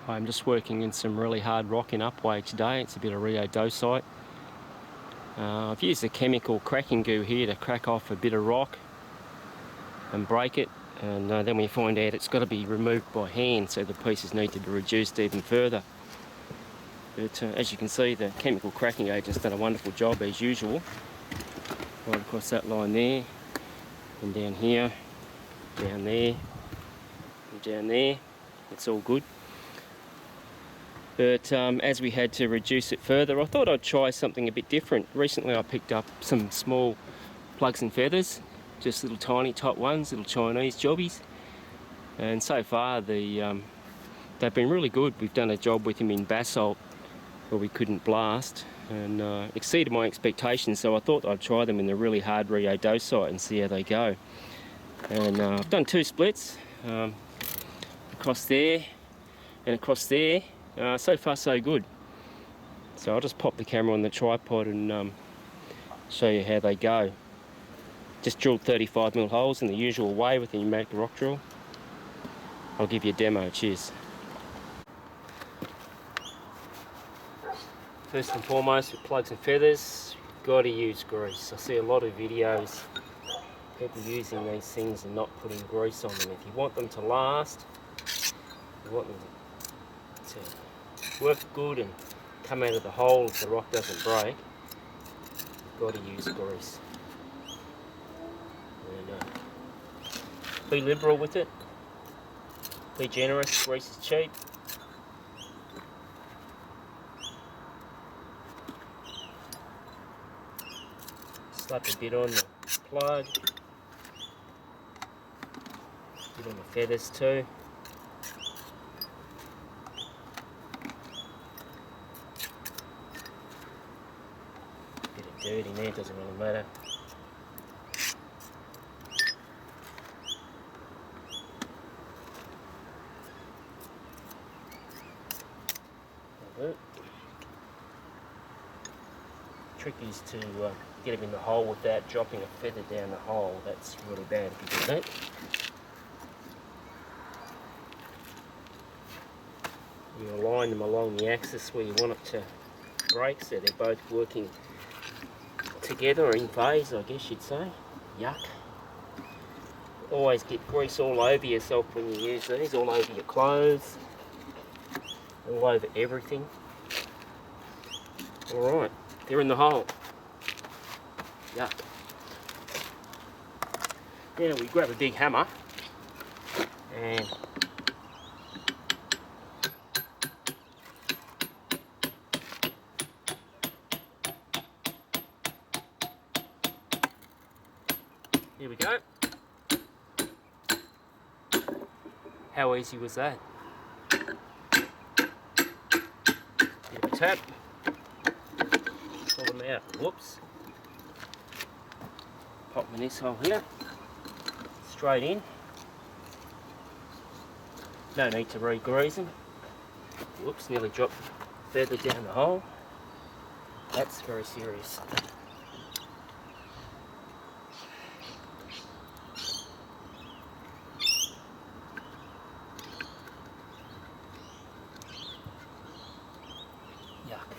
I'm just working in some really hard rock in Upway today. It's a bit of Rhyodacite. I've used a chemical cracking goo here to crack off a bit of rock and break it, and then we find out it's got to be removed by hand, so the pieces need to be reduced even further. But as you can see, the chemical cracking agent's done a wonderful job as usual. Right across that line there, and down here, down there, and down there. It's all good. But as we had to reduce it further, I thought I'd try something a bit different. Recently I picked up some small plugs and feathers, just little tiny top ones, little Chinese jobbies. And so far they've been really good. We've done a job with them in basalt where we couldn't blast, and exceeded my expectations, so I thought I'd try them in the really hard Rhyodacite and see how they go. And I've done 2 splits, across there and across there. So far so good. So I'll just pop the camera on the tripod and show you how they go. Just drilled 35mm holes in the usual way with the pneumatic rock drill. I'll give you a demo. Cheers. First and foremost, with plugs and feathers, you've got to use grease. I see a lot of videos, people using these things and not putting grease on them. If you want them to last, you want them to work good and come out of the hole if the rock doesn't break, you've got to use grease. And, be liberal with it, be generous. Grease is cheap. Slap a bit on the plug, a bit on the feathers too. Bit of dirt in there, doesn't really matter. Trick is to get them in the hole without dropping a feather down the hole. That's really bad if you do that. You align them along the axis where you want it to break, so they're both working together, or in phase, I guess you'd say. Yuck. Always get grease all over yourself when you use these, all over your clothes, all over everything. Alright, they're in the hole. Yuck. Now we grab a big hammer and here we go. How easy was that? Bit of a tap. Pull them out. Whoops. Pop them in this hole here. Straight in. No need to re-grease them. Whoops, nearly dropped the feather down the hole. That's very serious. Yuck.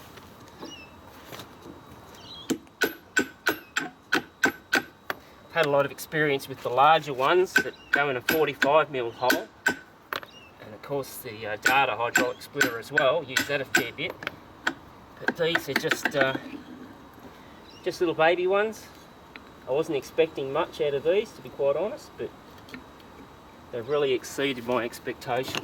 Had a lot of experience with the larger ones that go in a 45mm hole, and of course the data hydraulic splitter as well. Use that a fair bit, but these are just little baby ones. I wasn't expecting much out of these, to be quite honest, but they've really exceeded my expectation.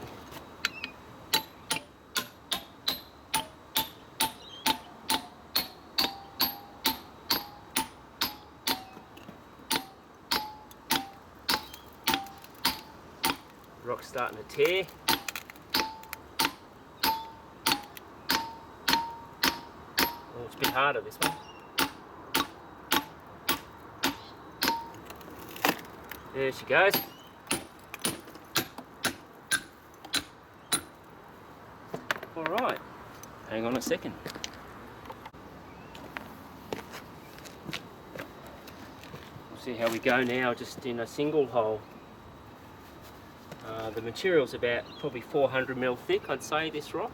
Rock's starting to tear. Oh, it's a bit harder, this one. There she goes. Alright, hang on a second. We'll see how we go now, just in a single hole. The material's about probably 400 ml thick, I'd say, this rock.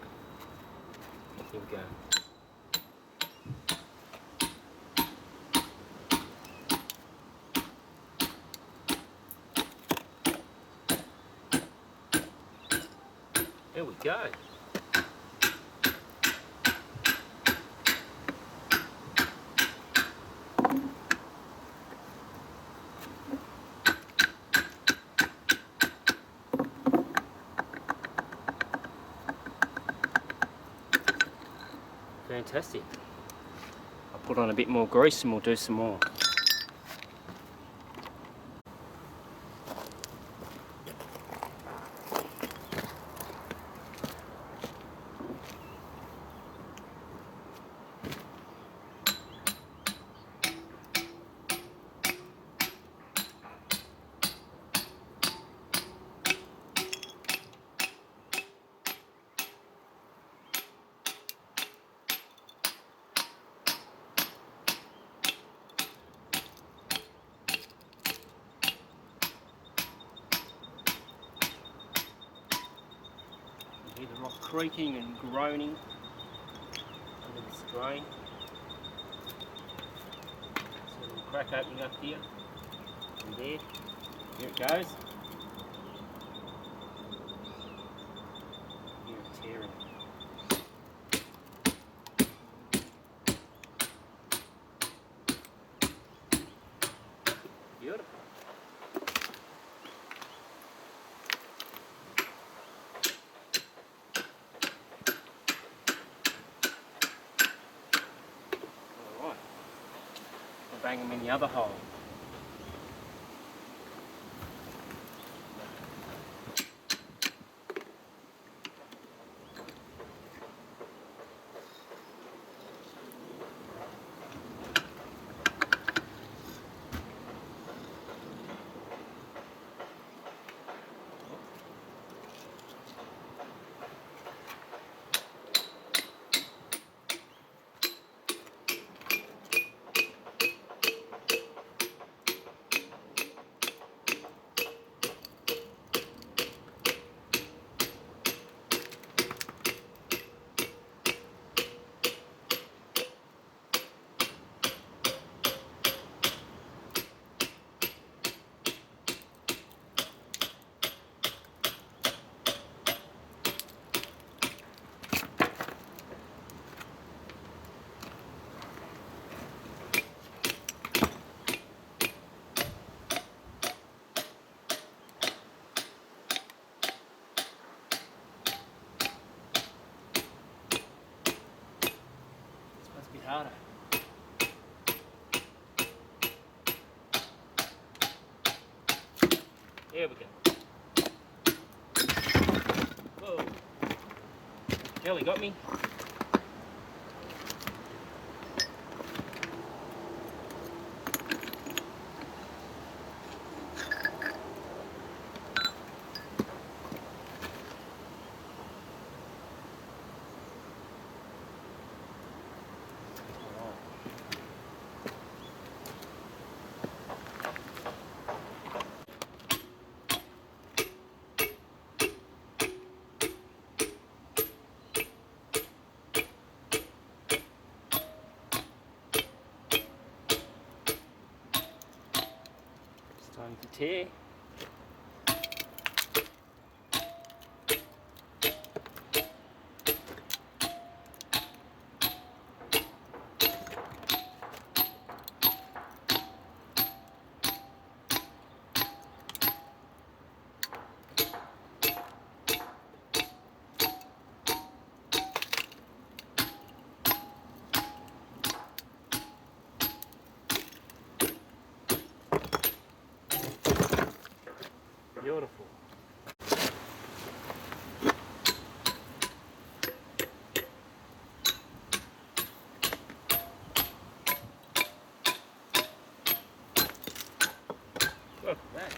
Here we go. There we go. Fantastic. I'll put on a bit more grease and we'll do some more. Hear the rock creaking and groaning under the strain. So a little crack opening up here and there. Here it goes. Here it's tearing. Beautiful. Bang them in the other hole. Harder. There we go. Whoa. Kelly got me. Time to tear. Beautiful. Look at that.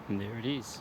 And there it is.